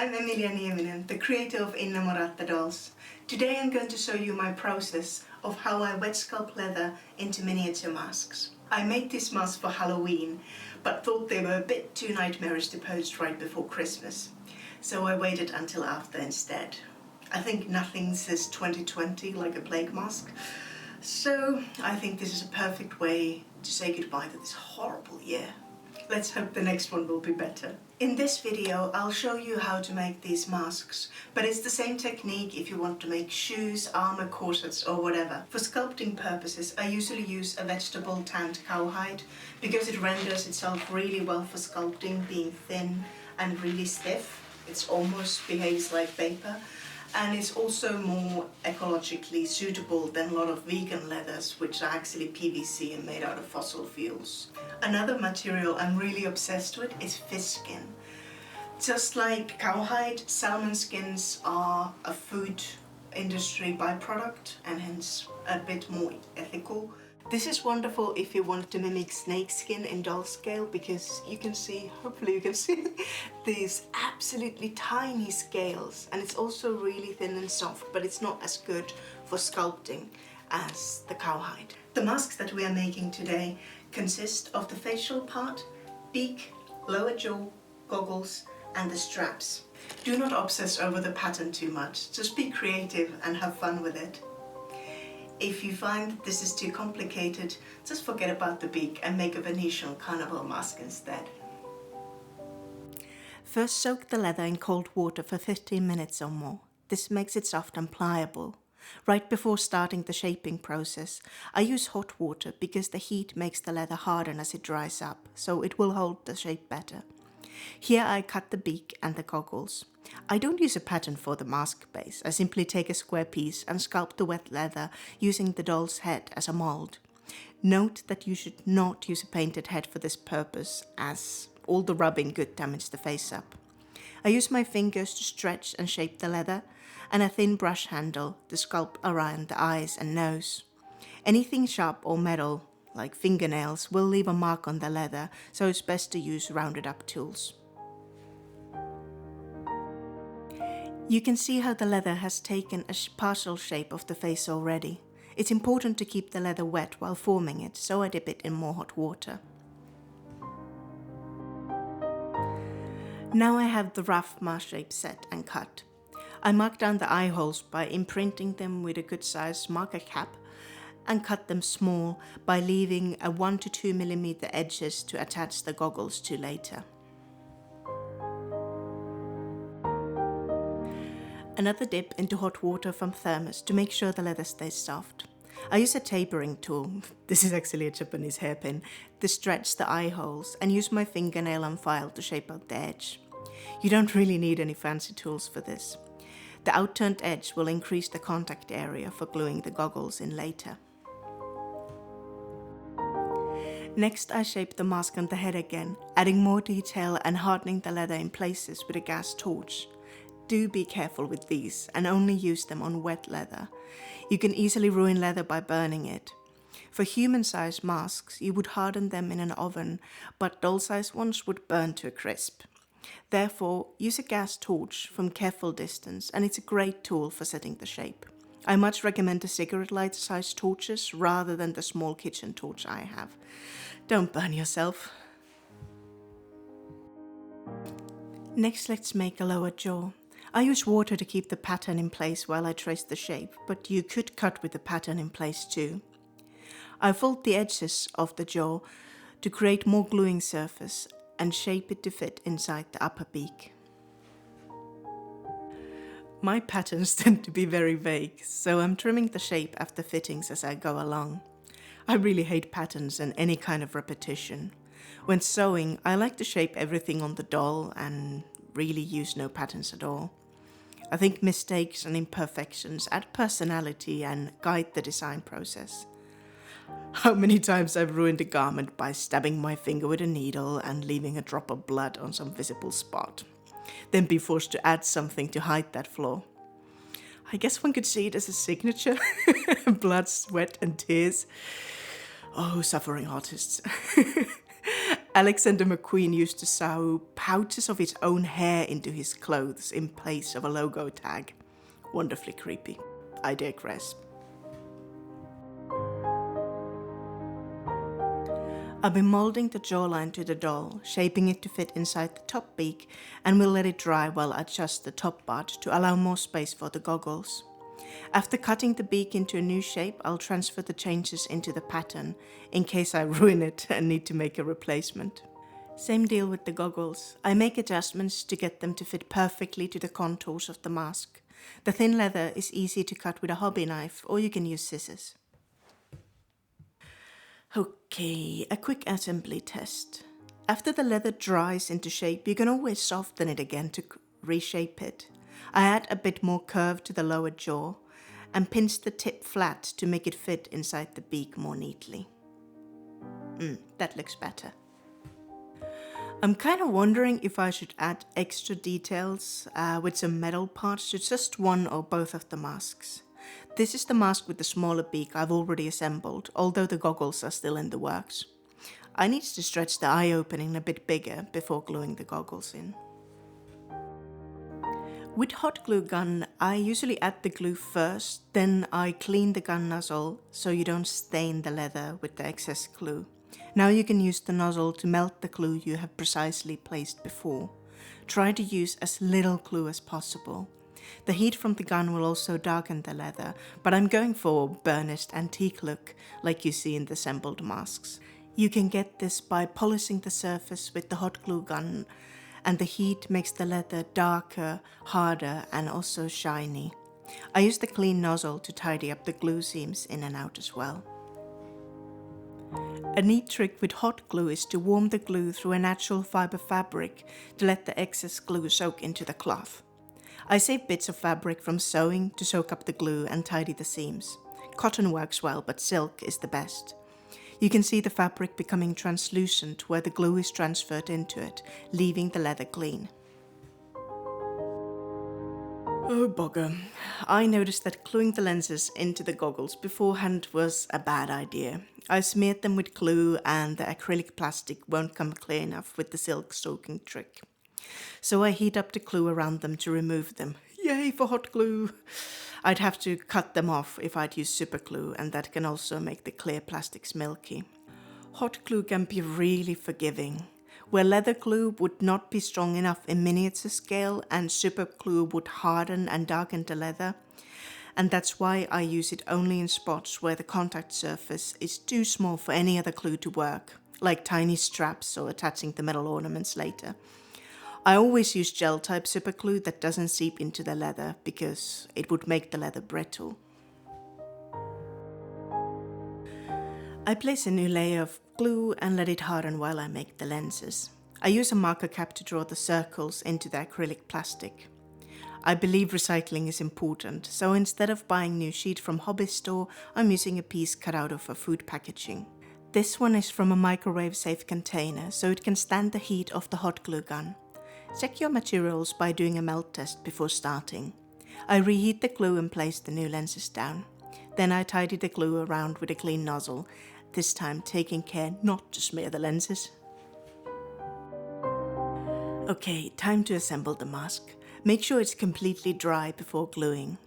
I'm Emilia Nieminen, the creator of Inamorata dolls. Today I'm going to show you my process of how I wet sculpt leather into miniature masks. I made this mask for Halloween, but thought they were a bit too nightmarish to post right before Christmas. So I waited until after instead. I think nothing says 2020 like a plague mask. So I think this is a perfect way to say goodbye to this horrible year. Let's hope the next one will be better. In this video I'll show you how to make these masks, but it's the same technique if you want to make shoes, armor, corsets or whatever. For sculpting purposes I usually use a vegetable tanned cowhide because it renders itself really well for sculpting, being thin and really stiff. It almost behaves like paper. And it's also more ecologically suitable than a lot of vegan leathers, which are actually PVC and made out of fossil fuels. Another material I'm really obsessed with is fish skin. Just like cowhide, salmon skins are a food industry byproduct and hence a bit more ethical. This is wonderful if you want to mimic snake skin in doll scale because you can see, hopefully you can see, these absolutely tiny scales, and it's also really thin and soft, but it's not as good for sculpting as the cowhide. The masks that we are making today consist of the facial part, beak, lower jaw, goggles and the straps. Do not obsess over the pattern too much, just be creative and have fun with it. If you find that this is too complicated, just forget about the beak and make a Venetian carnival mask instead. First soak the leather in cold water for 15 minutes or more. This makes it soft and pliable. Right before starting the shaping process, I use hot water because the heat makes the leather harden as it dries up, so it will hold the shape better. Here I cut the beak and the goggles. I don't use a pattern for the mask base. I simply take a square piece and sculpt the wet leather using the doll's head as a mold. Note that you should not use a painted head for this purpose, as all the rubbing could damage the face up. I use my fingers to stretch and shape the leather, and a thin brush handle to sculpt around the eyes and nose. Anything sharp or metal, like fingernails, will leave a mark on the leather, so it's best to use rounded up tools. You can see how the leather has taken a partial shape of the face already. It's important to keep the leather wet while forming it, so I dip it in more hot water. Now I have the rough mask shape set and cut. I mark down the eye holes by imprinting them with a good size marker cap and cut them small by leaving a 1 to 2 mm edges to attach the goggles to later. Another dip into hot water from thermos to make sure the leather stays soft. I use a tapering tool, this is actually a Japanese hairpin, to stretch the eye holes and use my fingernail and file to shape out the edge. You don't really need any fancy tools for this. The outturned edge will increase the contact area for gluing the goggles in later. Next I shape the mask on the head again, adding more detail and hardening the leather in places with a gas torch. Do be careful with these and only use them on wet leather. You can easily ruin leather by burning it. For human-sized masks you would harden them in an oven, but doll-sized ones would burn to a crisp. Therefore, use a gas torch from careful distance and it's a great tool for setting the shape. I much recommend the cigarette lighter sized torches rather than the small kitchen torch I have. Don't burn yourself. Next let's make a lower jaw. I use water to keep the pattern in place while I trace the shape, but you could cut with the pattern in place too. I fold the edges of the jaw to create more gluing surface and shape it to fit inside the upper beak. My patterns tend to be very vague, so I'm trimming the shape after fittings as I go along. I really hate patterns and any kind of repetition. When sewing, I like to shape everything on the doll and really use no patterns at all. I think mistakes and imperfections add personality and guide the design process. How many times I've ruined a garment by stabbing my finger with a needle and leaving a drop of blood on some visible spot. Then be forced to add something to hide that flaw. I guess one could see it as a signature. Blood, sweat and tears. Oh, suffering artists. Alexander McQueen used to sew pouches of his own hair into his clothes in place of a logo tag. Wonderfully creepy. I digress. I've been molding the jawline to the doll, shaping it to fit inside the top beak, and will let it dry while I adjust the top part to allow more space for the goggles. After cutting the beak into a new shape, I'll transfer the changes into the pattern, in case I ruin it and need to make a replacement. Same deal with the goggles. I make adjustments to get them to fit perfectly to the contours of the mask. The thin leather is easy to cut with a hobby knife, or you can use scissors. Okay, a quick assembly test. After the leather dries into shape, you can always soften it again to reshape it. I add a bit more curve to the lower jaw and pinch the tip flat to make it fit inside the beak more neatly. That looks better. I'm kind of wondering if I should add extra details with some metal parts to just one or both of the masks. This is the mask with the smaller beak I've already assembled, although the goggles are still in the works. I need to stretch the eye opening a bit bigger before gluing the goggles in. With hot glue gun, I usually add the glue first, then I clean the gun nozzle so you don't stain the leather with the excess glue. Now you can use the nozzle to melt the glue you have precisely placed before. Try to use as little glue as possible. The heat from the gun will also darken the leather, but I'm going for a burnished antique look like you see in the assembled masks. You can get this by polishing the surface with the hot glue gun, and the heat makes the leather darker, harder, and also shiny. I use the clean nozzle to tidy up the glue seams in and out as well. A neat trick with hot glue is to warm the glue through a natural fiber fabric to let the excess glue soak into the cloth. I save bits of fabric from sewing to soak up the glue and tidy the seams. Cotton works well, but silk is the best. You can see the fabric becoming translucent where the glue is transferred into it, leaving the leather clean. Oh bugger. I noticed that gluing the lenses into the goggles beforehand was a bad idea. I smeared them with glue and the acrylic plastic won't come clear enough with the silk soaking trick. So I heat up the glue around them to remove them. Yay for hot glue! I'd have to cut them off if I'd use super glue, and that can also make the clear plastics milky. Hot glue can be really forgiving. Where leather glue would not be strong enough in miniature scale and super glue would harden and darken the leather, and that's why I use it only in spots where the contact surface is too small for any other glue to work, like tiny straps or attaching the metal ornaments later. I always use gel type super glue that doesn't seep into the leather because it would make the leather brittle. I place a new layer of glue and let it harden while I make the lenses. I use a marker cap to draw the circles into the acrylic plastic. I believe recycling is important, so instead of buying new sheet from hobby store, I'm using a piece cut out of a food packaging. This one is from a microwave safe container, so it can stand the heat of the hot glue gun. Check your materials by doing a melt test before starting. I reheat the glue and place the new lenses down. Then I tidy the glue around with a clean nozzle, this time taking care not to smear the lenses. Okay, time to assemble the mask. Make sure it's completely dry before gluing.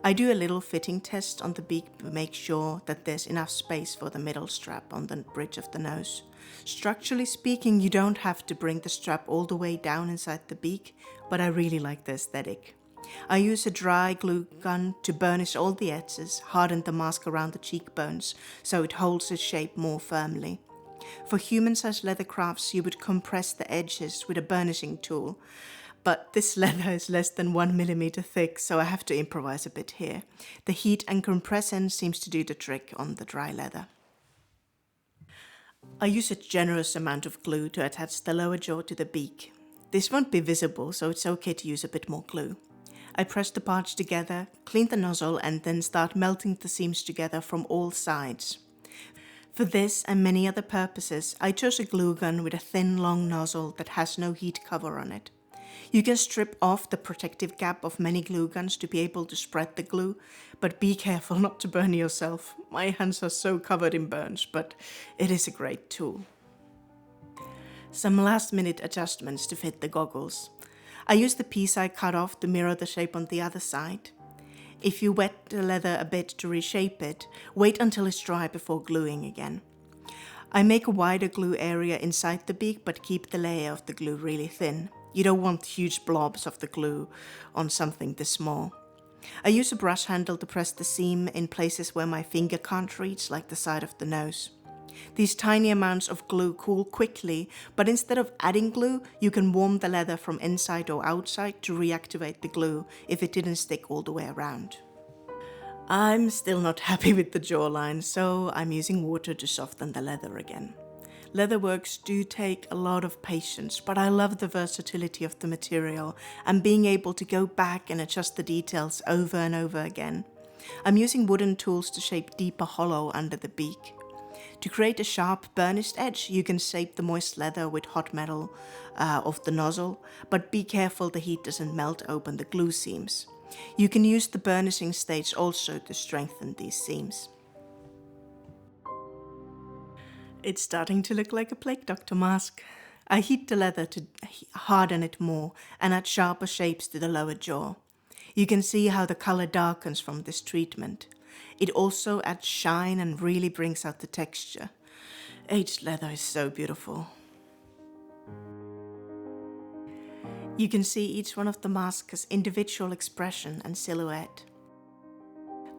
I do a little fitting test on the beak to make sure that there's enough space for the middle strap on the bridge of the nose. Structurally speaking, you don't have to bring the strap all the way down inside the beak, but I really like the aesthetic. I use a dry glue gun to burnish all the edges, harden the mask around the cheekbones so it holds its shape more firmly. For human-sized leather crafts, you would compress the edges with a burnishing tool, but this leather is less than 1 millimeter thick, so I have to improvise a bit here. The heat and compression seems to do the trick on the dry leather. I use a generous amount of glue to attach the lower jaw to the beak. This won't be visible, so it's okay to use a bit more glue. I press the parts together, clean the nozzle, and then start melting the seams together from all sides. For this and many other purposes, I chose a glue gun with a thin, long nozzle that has no heat cover on it. You can strip off the protective cap of many glue guns to be able to spread the glue, but be careful not to burn yourself. My hands are so covered in burns, but it is a great tool. Some last minute adjustments to fit the goggles. I use the piece I cut off to mirror the shape on the other side. If you wet the leather a bit to reshape it, wait until it's dry before gluing again. I make a wider glue area inside the beak but keep the layer of the glue really thin. You don't want huge blobs of the glue on something this small. I use a brush handle to press the seam in places where my finger can't reach, like the side of the nose. These tiny amounts of glue cool quickly, but instead of adding glue, you can warm the leather from inside or outside to reactivate the glue if it didn't stick all the way around. I'm still not happy with the jawline, so I'm using water to soften the leather again. Leatherworks do take a lot of patience, but I love the versatility of the material and being able to go back and adjust the details over and over again. I'm using wooden tools to shape deeper hollow under the beak. To create a sharp burnished edge, you can shape the moist leather with hot metal of the nozzle, but be careful the heat doesn't melt open the glue seams. You can use the burnishing stage also to strengthen these seams. It's starting to look like a plague doctor mask. I heat the leather to harden it more and add sharper shapes to the lower jaw. You can see how the color darkens from this treatment. It also adds shine and really brings out the texture. Aged leather is so beautiful. You can see each one of the masks has individual expression and silhouette.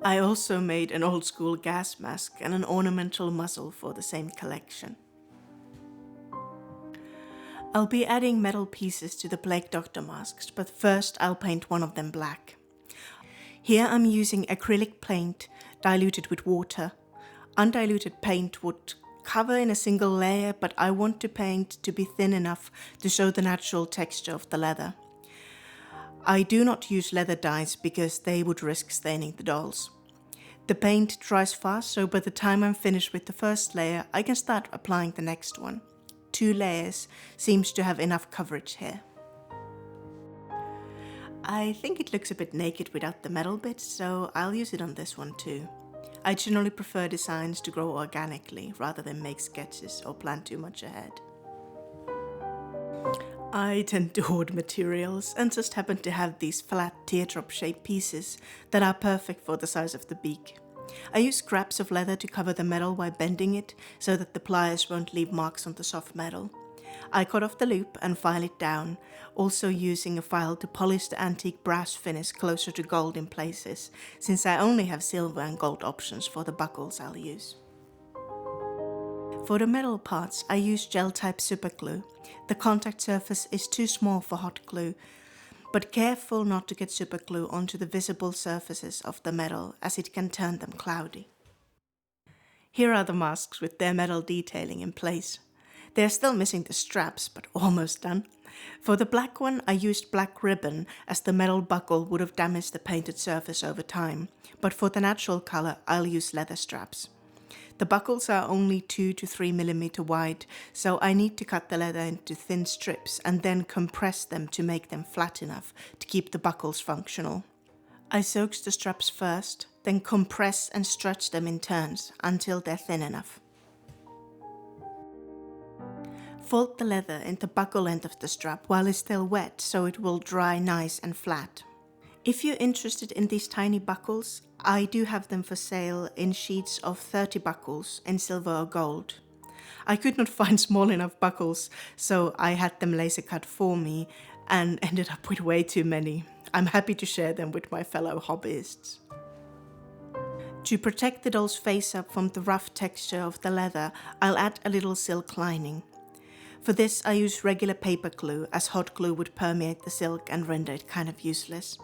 I also made an old school gas mask and an ornamental muzzle for the same collection. I'll be adding metal pieces to the Plague Doctor masks, but first I'll paint one of them black. Here I'm using acrylic paint diluted with water. Undiluted paint would cover in a single layer, but I want the paint to be thin enough to show the natural texture of the leather. I do not use leather dyes because they would risk staining the dolls. The paint dries fast, so by the time I'm finished with the first layer, I can start applying the next one. 2 layers seems to have enough coverage here. I think it looks a bit naked without the metal bits, so I'll use it on this one too. I generally prefer designs to grow organically rather than make sketches or plan too much ahead. I tend to hoard materials and just happen to have these flat teardrop shaped pieces that are perfect for the size of the beak. I use scraps of leather to cover the metal while bending it so that the pliers won't leave marks on the soft metal. I cut off the loop and file it down, also using a file to polish the antique brass finish closer to gold in places, since I only have silver and gold options for the buckles I'll use. For the metal parts, I use gel-type superglue. The contact surface is too small for hot glue, but careful not to get superglue onto the visible surfaces of the metal, as it can turn them cloudy. Here are the masks with their metal detailing in place. They are still missing the straps, but almost done. For the black one, I used black ribbon, as the metal buckle would have damaged the painted surface over time, but for the natural color, I'll use leather straps. The buckles are only 2 to 3 mm wide, so I need to cut the leather into thin strips and then compress them to make them flat enough to keep the buckles functional. I soak the straps first, then compress and stretch them in turns until they're thin enough. Fold the leather in the buckle end of the strap while it's still wet so it will dry nice and flat. If you're interested in these tiny buckles, I do have them for sale in sheets of 30 buckles in silver or gold. I could not find small enough buckles, so I had them laser cut for me and ended up with way too many. I'm happy to share them with my fellow hobbyists. To protect the doll's face up from the rough texture of the leather, I'll add a little silk lining. For this, I use regular paper glue, as hot glue would permeate the silk and render it kind of useless.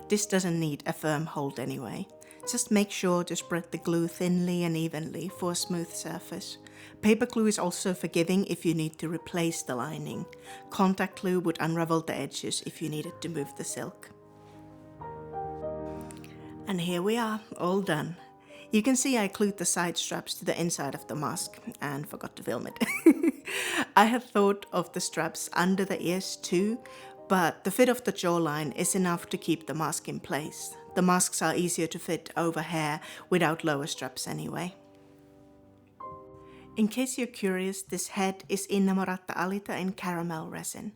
This doesn't need a firm hold anyway. Just make sure to spread the glue thinly and evenly for a smooth surface. Paper glue is also forgiving if you need to replace the lining. Contact glue would unravel the edges if you needed to move the silk. And here we are, all done. You can see I glued the side straps to the inside of the mask and forgot to film it. I had thought of the straps under the ears too, but the fit of the jawline is enough to keep the mask in place. The masks are easier to fit over hair without lower straps anyway. In case you're curious, this head is Inamorata Alita in caramel resin.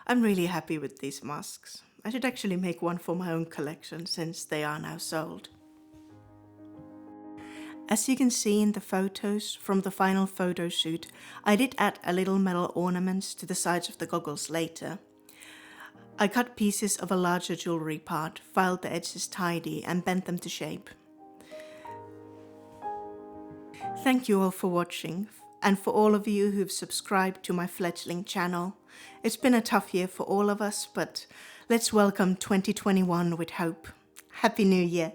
I'm really happy with these masks. I should actually make one for my own collection since they are now sold. As you can see in the photos from the final photo shoot, I did add a little metal ornaments to the sides of the goggles later. I cut pieces of a larger jewelry part, filed the edges tidy and bent them to shape. Thank you all for watching, and for all of you who've subscribed to my fledgling channel. It's been a tough year for all of us, but let's welcome 2021 with hope. Happy New Year!